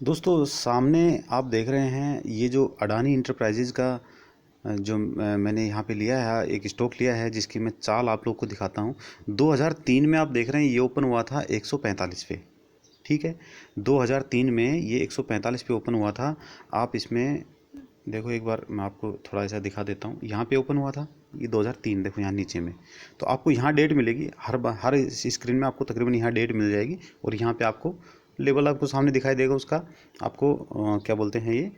दोस्तों सामने आप देख रहे हैं ये जो अडानी इंटरप्राइजेज का जो मैंने यहाँ पे लिया है, एक स्टॉक लिया है जिसकी मैं चाल आप लोग को दिखाता हूँ। 2003 में आप देख रहे हैं ये ओपन हुआ था 145 पे। ठीक है, 2003 में ये 145 पे ओपन हुआ था। आप इसमें देखो, एक बार मैं आपको थोड़ा ऐसा दिखा देता हूँ। यहाँ पे ओपन हुआ था ये 2003, देखो यहाँ नीचे में। तो आपको यहाँ डेट मिलेगी, हर स्क्रीन में आपको तकरीबन यहाँ डेट मिल जाएगी। और यहाँ पे आपको लेवल आपको सामने दिखाई देगा उसका। आपको क्या बोलते हैं ये,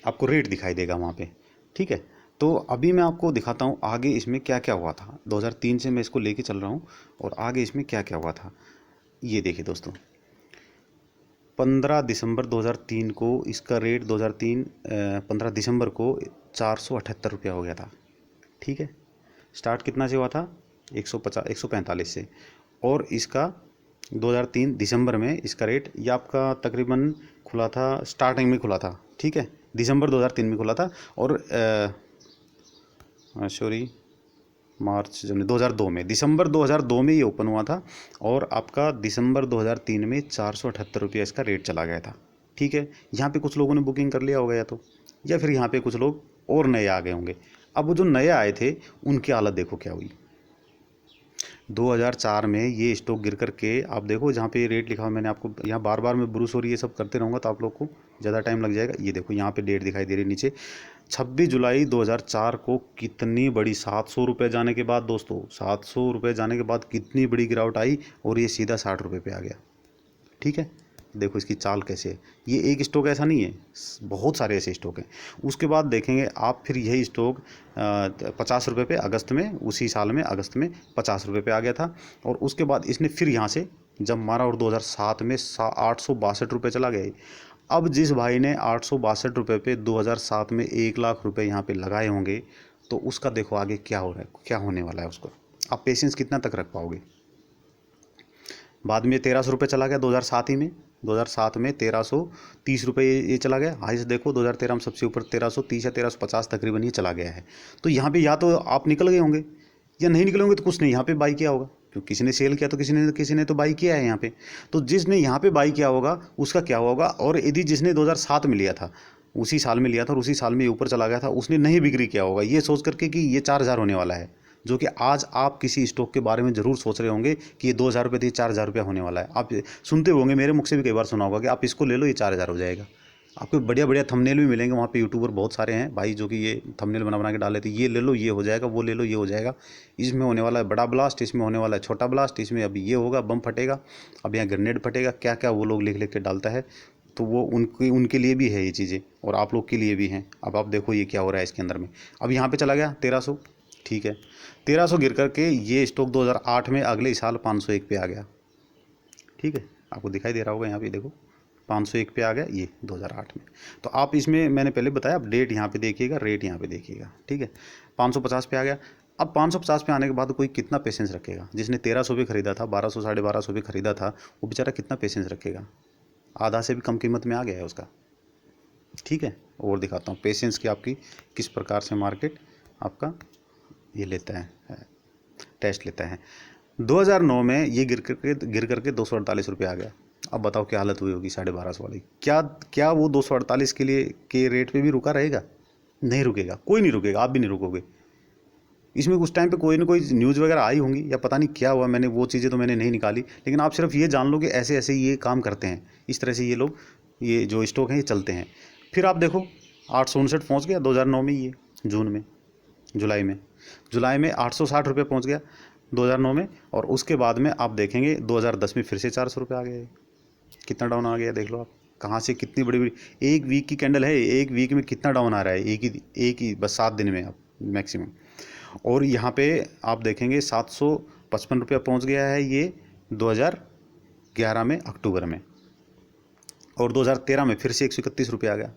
आपको रेट दिखाई देगा वहाँ पे। ठीक है, तो अभी मैं आपको दिखाता हूँ आगे इसमें क्या क्या हुआ था। 2003 से मैं इसको लेके चल रहा हूँ और आगे इसमें क्या क्या हुआ था ये देखिए दोस्तों। 15 दिसंबर 2003 को इसका रेट 15 दिसंबर को 478 रुपया हो गया था। ठीक है, स्टार्ट कितना से हुआ था, 145 से। और इसका 2003 दिसंबर में इसका रेट ये आपका तकरीबन खुला था, स्टार्टिंग में खुला था। ठीक है, दिसंबर 2003 में खुला था। और सॉरी, मार्च जब 2002 में, दिसंबर 2002 में ये ओपन हुआ था। और आपका दिसंबर 2003 में 478 रुपया इसका रेट चला गया था। ठीक है, यहाँ पे कुछ लोगों ने बुकिंग कर लिया होगा या फिर यहाँ पे कुछ लोग और नए आ गए होंगे। अब वो जो नए आए थे उनकी हालत देखो क्या हुई। 2004 में ये स्टॉक गिर करके, आप देखो जहाँ पे रेट लिखा हुआ, मैंने आपको यहाँ बार बार मैं ब्रूस और ये सब करते रहूँगा तो आप लोग को ज़्यादा टाइम लग जाएगा। ये देखो यहाँ पे डेट दिखाई दे रही है नीचे, 26 जुलाई 2004 को। कितनी बड़ी, 700 रुपये जाने के बाद दोस्तों, 700 रुपये जाने के बाद कितनी बड़ी गिरावट आई और ये सीधा 60 रुपये पे आ गया। ठीक है, देखो इसकी चाल कैसे है। ये एक स्टॉक ऐसा नहीं है, बहुत सारे ऐसे स्टॉक हैं। उसके बाद देखेंगे आप, फिर यही स्टॉक 50 रुपये पे अगस्त में, उसी साल में अगस्त में 50 रुपये पे आ गया था। और उसके बाद इसने फिर यहाँ से जब मारा और 2007 में 862 रुपये चला गया। अब जिस भाई ने 862 रुपये पे 2007 में 1 लाख रुपये यहाँ पे लगाए होंगे, तो उसका देखो आगे क्या हो रहा है, क्या होने वाला है उसको। आप पेशेंस कितना तक रख पाओगे। बाद में 1300 रुपये चला गया 2007 ही में, 2007 में 1330 रुपये ये चला गया। हाईएस्ट देखो 2013 में सबसे ऊपर 1330 या 1350 तकरीबन ये चला गया है। तो यहाँ पे या तो आप निकल गए होंगे या नहीं निकले होंगे, तो कुछ नहीं, यहाँ पे बाई किया होगा। क्योंकि किसी ने सेल किया तो किसी ने तो बाई किया है यहाँ पे। तो जिसने यहाँ पे बाई किया होगा उसका क्या होगा। और यदि जिसने 2007 में लिया था, उसी साल में लिया था और उसी साल में ये ऊपर चला गया था, उसने नहीं बिक्री किया होगा ये सोच करके कि ये 4000 होने वाला है। जो कि आज आप किसी स्टॉक के बारे में ज़रूर सोच रहे होंगे कि ये 2000 रुपये थी, 4000 रुपया होने वाला है। आप सुनते होंगे, मेरे मुख से भी कई बार सुना होगा कि आप इसको ले लो ये 4000 हो जाएगा। आपको बढ़िया बढ़िया थंबनेल भी मिलेंगे वहाँ पे। यूट्यूबर बहुत सारे हैं भाई जो कि ये थंबनेल बना बना के डाल लेते, ये ले लो ये हो जाएगा, वो ले लो ये हो जाएगा, इसमें होने वाला है बड़ा ब्लास्ट, इसमें होने वाला है छोटा ब्लास्ट, इसमें अभी ये होगा, बम फटेगा, अब यहाँ ग्रेनेड फटेगा, क्या क्या वो लोग लिख लिख के डालता है। तो वो उनके लिए भी है ये चीज़ें और आप लोग के लिए भी हैं। अब आप देखो ये क्या हो रहा है इसके अंदर में। अब यहाँ पे चला गया 1300। ठीक है, 1300 गिर करके ये स्टॉक 2008 में अगले साल 501 पे आ गया। ठीक है, आपको दिखाई दे रहा होगा यहाँ पे देखो, 501 पे आ गया ये 2008 में। तो आप इसमें मैंने पहले बताया, आप डेट यहाँ पे देखिएगा, रेट यहाँ पे देखिएगा। ठीक है, 550 पे आ गया। अब 550 पे आने के बाद कोई कितना पेशेंस रखेगा। जिसने 1300 पे खरीदा था, 1200 1250 पे खरीदा था, वो बेचारा कितना पेशेंस रखेगा। आधा से भी कम कीमत में आ गया है उसका। ठीक है, और दिखाता हूँ पेशेंस की आपकी किस प्रकार से मार्केट आपका ये लेता है, टेस्ट लेता है। 2009 में ये गिर करके 248 रुपये आ गया। अब बताओ क्या हालत हुई होगी 1250 वाली। क्या क्या वो 248 के लिए के रेट पे भी रुका रहेगा? नहीं रुकेगा, कोई नहीं रुकेगा, आप भी नहीं रुकोगे। इसमें उस टाइम पे कोई ना कोई न्यूज़ वगैरह आई होंगी या पता नहीं क्या हुआ, मैंने वो चीज़ें तो मैंने नहीं निकाली। लेकिन आप सिर्फ ये जान लो कि ऐसे ऐसे ये काम करते हैं, इस तरह से ये लोग, ये जो स्टॉक हैं ये चलते हैं। फिर आप देखो 859 पहुँच गया 2009 में, ये जून में, जुलाई में 860 रुपये पहुँच गया 2009 में। और उसके बाद में आप देखेंगे 2010 में फिर से 400 रुपये आ गए। कितना डाउन आ गया देख लो आप, कहाँ से कितनी बड़ी बड़ी एक वीक की कैंडल है, एक वीक में कितना डाउन आ रहा है, एक ही बस 7 दिन में आप मैक्सिमम। और यहाँ पे आप देखेंगे 755 रुपया पहुँच गया है ये 2011 में अक्टूबर में। और 2013 में फिर से 131 रुपये आ गया।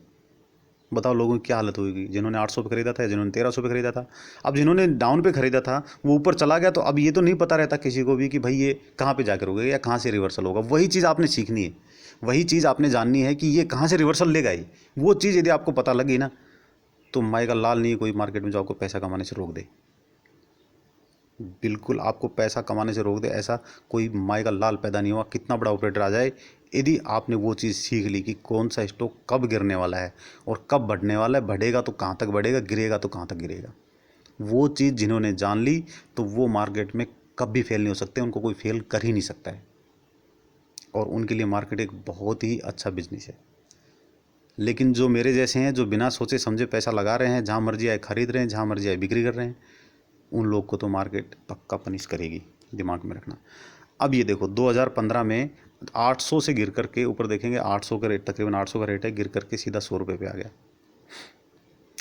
बताओ लोगों की क्या हालत होगी जिन्होंने 800 पे खरीदा था या जिन्होंने 1300 पे खरीदा था। अब जिन्होंने डाउन पे खरीदा था वो ऊपर चला गया, तो अब ये तो नहीं पता रहता किसी को भी कि भाई ये कहाँ पे जाकर होगा या कहाँ से रिवर्सल होगा। वही चीज़ आपने सीखनी है, वही चीज़ आपने जाननी है कि ये कहाँ से रिवर्सल लेगा ही। वो चीज़ यदि आपको पता लगी ना, तो माई का लाल नहीं है कोई मार्केट में जो आपको पैसा कमाने से रोक दे। बिल्कुल आपको पैसा कमाने से रोक दे ऐसा कोई माई का लाल पैदा नहीं हुआ। कितना बड़ा ऑपरेटर आ जाए, यदि आपने वो चीज़ सीख ली कि कौन सा स्टॉक कब गिरने वाला है और कब बढ़ने वाला है, बढ़ेगा तो कहाँ तक बढ़ेगा, गिरेगा तो कहाँ तक गिरेगा, वो चीज़ जिन्होंने जान ली तो वो मार्केट में कभी फेल नहीं हो सकते, उनको कोई फेल कर ही नहीं सकता है। और उनके लिए मार्केट एक बहुत ही अच्छा बिजनेस है। लेकिन जो मेरे जैसे हैं, जो बिना सोचे समझे पैसा लगा रहे हैं, जहाँ मर्जी आए खरीद रहे हैं, जहाँ मर्जी आए बिक्री कर रहे हैं, उन लोग को तो मार्केट पक्का पनिश करेगी, दिमाग में रखना। अब ये देखो 2015 में 800 से गिर करके ऊपर देखेंगे 800 का रेट, तकरीबन 800 का रेट है, गिर करके सीधा 100 रुपये पे आ गया।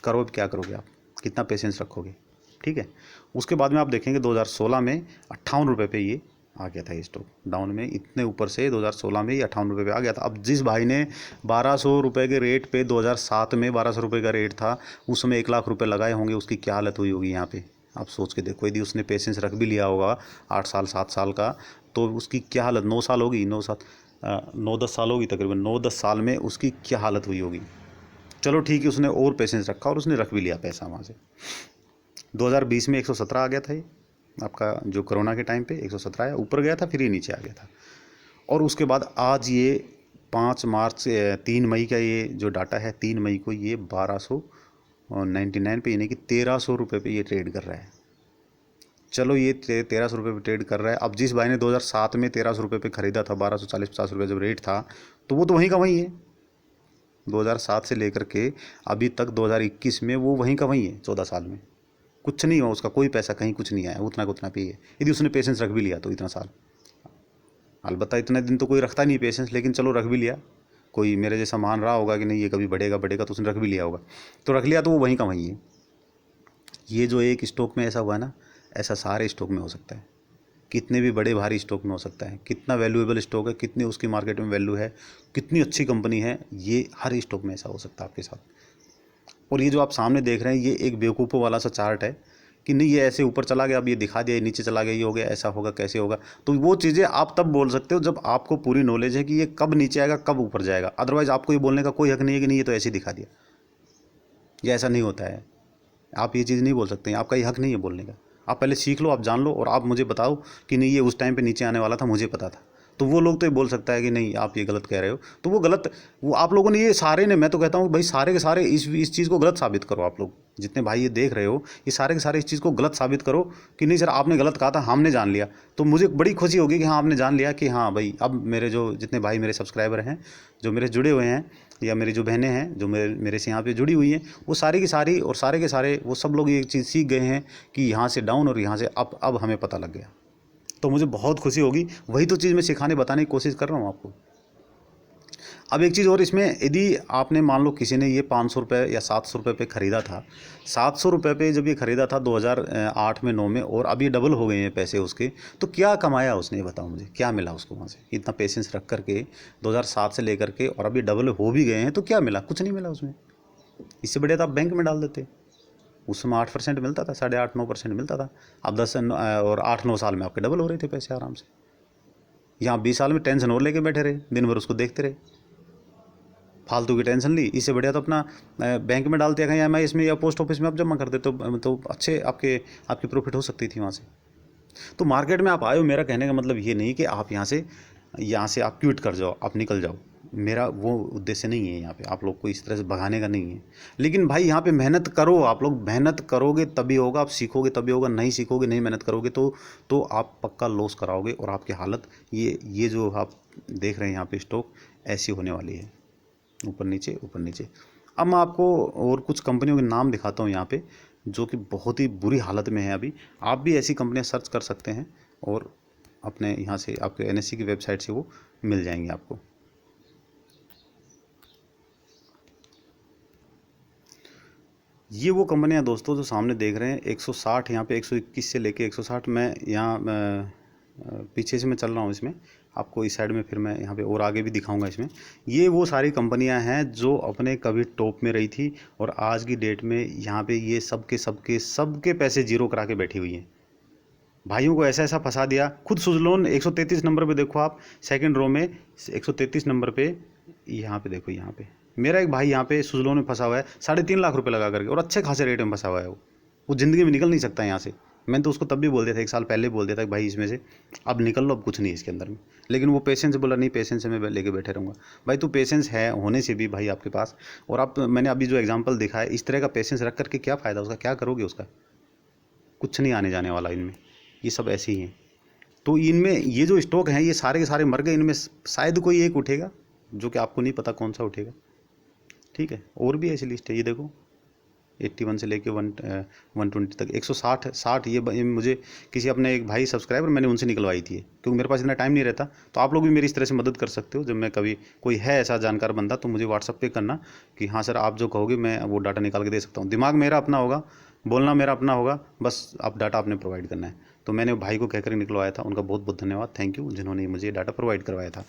करो अब क्या करोगे आप, कितना पेशेंस रखोगे, ठीक है। उसके बाद में आप देखेंगे 2016 में 58 रुपये पे ये आ गया था, ये स्टॉक डाउन में इतने ऊपर से 2016 में ये 58 रुपये पे आ गया था। अब जिस भाई ने 1200 रुपये के रेट पे 2007 में 1200 रुपये का रेट था, उस समय 1 लाख रुपये लगाए होंगे, उसकी क्या हालत हुई होगी यहाँ पे, आप सोच के देखो। यदि उसने पेशेंस रख भी लिया होगा 8 साल 7 साल का, तो उसकी क्या हालत, 9 साल होगी, 9-10 साल होगी, तकरीबन 9-10 साल में उसकी क्या हालत हुई होगी। चलो ठीक है, उसने और पेशेंस रखा और उसने रख भी लिया पैसा वहाँ से। 2020 में 117 आ गया था ये आपका, जो कोरोना के टाइम पे 117 आया, ऊपर गया था फिर ये नीचे आ गया था। और उसके बाद आज ये 5 मार्च 3 मई का ये जो डाटा है, 3 मई को ये 1299 पे, यानी कि 1300 रुपये पे ये ट्रेड कर रहा है। चलो ये 1300 रुपये पे ट्रेड कर रहा है। अब जिस भाई ने 2007 में 1300 रुपये पे ख़रीदा था, 1240-50 रुपये जब रेट था, तो वो तो वहीं का वहीं है। 2007 से लेकर के अभी तक 2021 में वो वहीं का वहीं है। 14 साल में कुछ नहीं हुआ उसका, कोई पैसा कहीं कुछ नहीं आया, उतना का उतना पे है। यदि उसने पेशेंस रख भी लिया तो इतना साल, अलबत्ता इतने दिन तो कोई रखता नहीं पेशेंस, लेकिन चलो रख भी लिया। कोई मेरे जैसा मान रहा होगा कि नहीं ये कभी बढ़ेगा बढ़ेगा, तो उसने रख भी लिया होगा, तो रख लिया तो वो वहीं का वहीं है। ये जो एक स्टॉक में ऐसा हुआ है ना, ऐसा सारे स्टॉक में हो सकता है, कितने भी बड़े भारी स्टॉक में हो सकता है। कितना वैल्यूएबल स्टॉक है, कितनी उसकी मार्केट में वैल्यू है, कितनी अच्छी कंपनी है, ये हर स्टॉक में ऐसा हो सकता है आपके साथ। और ये जो आप सामने देख रहे हैं, ये एक बेवकूफ़ों वाला सा चार्ट है कि नहीं ये ऐसे ऊपर चला गया, अब ये दिखा दिया, ये नीचे चला गया, ये हो गया, ऐसा होगा, कैसे होगा। तो वो चीज़ें आप तब बोल सकते हो जब आपको पूरी नॉलेज है कि ये कब नीचे आएगा, कब ऊपर जाएगा। अदरवाइज़ आपको ये बोलने का कोई हक नहीं है कि नहीं ये तो ऐसे ही दिखा दिया, ये ऐसा नहीं होता है। आप ये चीज़ नहीं बोल सकते हैं, आपका ये हक नहीं है बोलने का। आप पहले सीख लो, आप जान लो, और आप मुझे बताओ कि नहीं ये उस टाइम पे नीचे आने वाला था, मुझे पता था। तो वो लोग तो ये बोल सकता है कि नहीं आप ये गलत कह रहे हो, तो वो गलत, वो आप लोगों ने ये सारे ने, मैं तो कहता हूँ भाई सारे के सारे इस चीज़ को गलत साबित करो। आप लोग जितने भाई ये देख रहे हो, ये सारे के सारे इस चीज़ को गलत साबित करो कि नहीं सर आपने गलत कहा था, हमने जान लिया। तो मुझे बड़ी खुशी होगी कि हाँ आपने जान लिया कि हाँ भाई, अब मेरे जो जितने भाई मेरे सब्सक्राइबर हैं, जो मेरे जुड़े हुए हैं, या मेरी जो बहनें हैं जो मेरे से यहाँ पे जुड़ी हुई हैं, वो सारी की सारी और सारे के सारे वो सब लोग ये चीज़ सीख गए हैं कि यहाँ से डाउन और यहाँ से अब हमें पता लग गया। तो मुझे बहुत खुशी होगी, वही तो चीज़ मैं सिखाने बताने की कोशिश कर रहा हूँ आपको। अब एक चीज़ और इसमें, यदि आपने मान लो किसी ने ये 500 रुपये या 700 रुपये पे ख़रीदा था, 700 रुपये पे जब ये ख़रीदा था 2008 में 9 में, और अब ये डबल हो गए हैं पैसे उसके, तो क्या कमाया उसने, ये बताओ मुझे, क्या मिला उसको वहाँ से। इतना पेशेंस रख करके 2007 से लेकर के और अभी डबल हो भी गए हैं, तो क्या मिला, कुछ नहीं मिला उसमें। इससे बढ़िया तो आप बैंक में डाल देते। उस समय 8% मिलता था, 8.5-9% मिलता था। अब 10 और 8-9 साल में आपके डबल हो रहे थे पैसे आराम से। यहाँ 20 साल में टेंशन और लेके बैठे रहे, दिन भर उसको देखते रहे, फालतू की टेंशन ली। इससे बढ़िया तो अपना बैंक में डालते हैं, कहीं EMI में या पोस्ट ऑफिस में आप जमा कर देते तो अच्छे आपकी प्रॉफिट हो सकती थी वहाँ से। तो मार्केट में आप आए हो, मेरा कहने का मतलब ये नहीं कि आप यहाँ से आप क्विट कर जाओ, आप निकल जाओ। मेरा वो उद्देश्य नहीं है यहाँ पे आप लोग को इस तरह से भगाने का नहीं है। लेकिन भाई यहाँ पे मेहनत करो, आप लोग मेहनत करोगे तभी होगा, आप सीखोगे तभी होगा। नहीं सीखोगे, नहीं मेहनत करोगे तो आप पक्का लॉस कराओगे, और आपकी हालत ये जो आप देख रहे हैं यहाँ पे स्टॉक ऐसी होने वाली है, ऊपर नीचे ऊपर नीचे। अब मैं आपको और कुछ कंपनियों के नाम दिखाता हूँ यहाँ पे, जो कि बहुत ही बुरी हालत में है अभी। आप भी ऐसी कंपनियाँ सर्च कर सकते हैं, और अपने यहाँ से आपके NSE की वेबसाइट से वो मिल जाएंगी आपको। ये वो कंपनियां दोस्तों जो सामने देख रहे हैं, 160 यहाँ पे 121 से लेके 160। मैं यहाँ पीछे से मैं चल रहा हूँ इसमें, आपको इस साइड में फिर मैं यहाँ पे और आगे भी दिखाऊंगा इसमें। ये वो सारी कंपनियां हैं जो अपने कभी टॉप में रही थी, और आज की डेट में यहाँ पे ये सबके पैसे जीरो करा के बैठी हुई हैं। भाइयों को ऐसा ऐसा फंसा दिया। खुद सुजलोन 133 नंबर पे देखो आप, सेकंड रो में 133 नंबर पे, यहाँ पे देखो, यहाँ पे मेरा एक भाई यहाँ पे सुजलोन में फंसा हुआ है, 3.5 लाख रुपए लगा करके, और अच्छे खासे रेट में फंसा हुआ है वो ज़िंदगी में निकल नहीं सकता यहाँ से। मैंने तो उसको तब भी बोल दिया था, 1 साल पहले बोल दिया था कि भाई इसमें से अब निकल लो, अब कुछ नहीं है इसके अंदर में। लेकिन वो पेशेंस बोला नहीं, पेशेंस से मैं लेके बैठे रहूँगा। भाई तो पेशेंस है होने से भी भाई आपके पास, और आप, मैंने अभी जो एग्जांपल देखा है, इस तरह का पेशेंस रख करके क्या फ़ायदा उसका, क्या करोगे उसका, कुछ नहीं आने जाने वाला इनमें, ये सब ऐसे ही हैं। तो इनमें ये जो स्टॉक हैं ये सारे के सारे मर गए, इनमें शायद कोई एक उठेगा, जो कि आपको नहीं पता कौन सा उठेगा, ठीक है। और भी ऐसी लिस्ट है, ये देखो 81 से लेके 120 तक 160 ये मुझे किसी अपने एक भाई सब्सक्राइबर, मैंने उनसे निकलवाई थी, क्योंकि मेरे पास इतना टाइम नहीं रहता। तो आप लोग भी मेरी इस तरह से मदद कर सकते हो, जब मैं कभी कोई है ऐसा जानकार बंदा तो मुझे व्हाट्सअप पे करना कि हाँ सर आप जो कहोगे मैं वो डाटा निकाल के दे सकता हूँ। दिमाग मेरा अपना होगा, बोलना मेरा अपना होगा, बस आप डाटा आपने प्रोवाइड करना है। तो मैंने भाई को कहकर निकलवाया था, उनका बहुत बहुत धन्यवाद, थैंक यू, जिन्होंने मुझे डाटा प्रोवाइड करवाया था।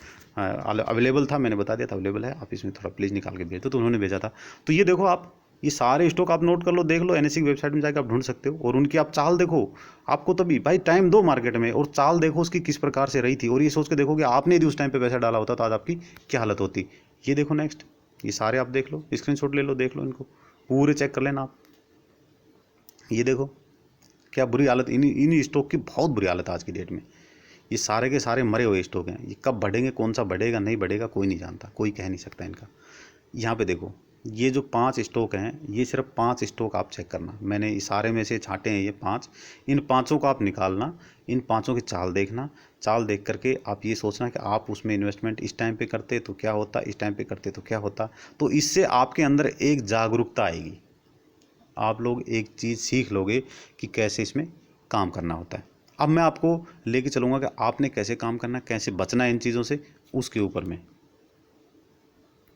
अवेलेबल था, मैंने बता दिया था अवेलेबल है, आप इसमें थोड़ा प्लीज़ निकाल के भेज दो, तो उन्होंने भेजा था। तो ये देखो आप, ये सारे स्टॉक आप नोट कर लो, देख लो, एनएससी की वेबसाइट में जाकर आप ढूंढ सकते हो, और उनकी आप चाल देखो। आपको तभी भाई टाइम दो मार्केट में, और चाल देखो उसकी किस प्रकार से रही थी, और ये सोच के देखो कि आपने यदि उस टाइम पे पैसा डाला होता तो आज आपकी क्या हालत होती। ये देखो नेक्स्ट, ये सारे आप देख लो, स्क्रीनशॉट ले लो, देख लो, इनको पूरे चेक कर लेना आप। ये देखो क्या बुरी हालत, इन स्टॉक की बहुत बुरी हालत है आज की डेट में। ये सारे के सारे मरे हुए स्टॉक हैं, ये कब बढ़ेंगे, कौन सा बढ़ेगा नहीं बढ़ेगा कोई नहीं जानता, कोई कह नहीं सकता इनका। यहाँ पे देखो, ये जो 5 स्टॉक हैं, ये सिर्फ 5 स्टॉक आप चेक करना, मैंने इस सारे में से छांटे हैं ये 5, इन पाँचों को आप निकालना, इन पाँचों की चाल देखना, चाल देख करके आप ये सोचना कि आप उसमें इन्वेस्टमेंट इस टाइम पे करते तो क्या होता, इस टाइम पे करते तो क्या होता। तो इससे आपके अंदर एक जागरूकता आएगी, आप लोग एक चीज़ सीख लोगे कि कैसे इसमें काम करना होता है। अब मैं आपको लेके चलूँगा कि आपने कैसे काम करना है, कैसे बचना है इन चीज़ों से, उसके ऊपर में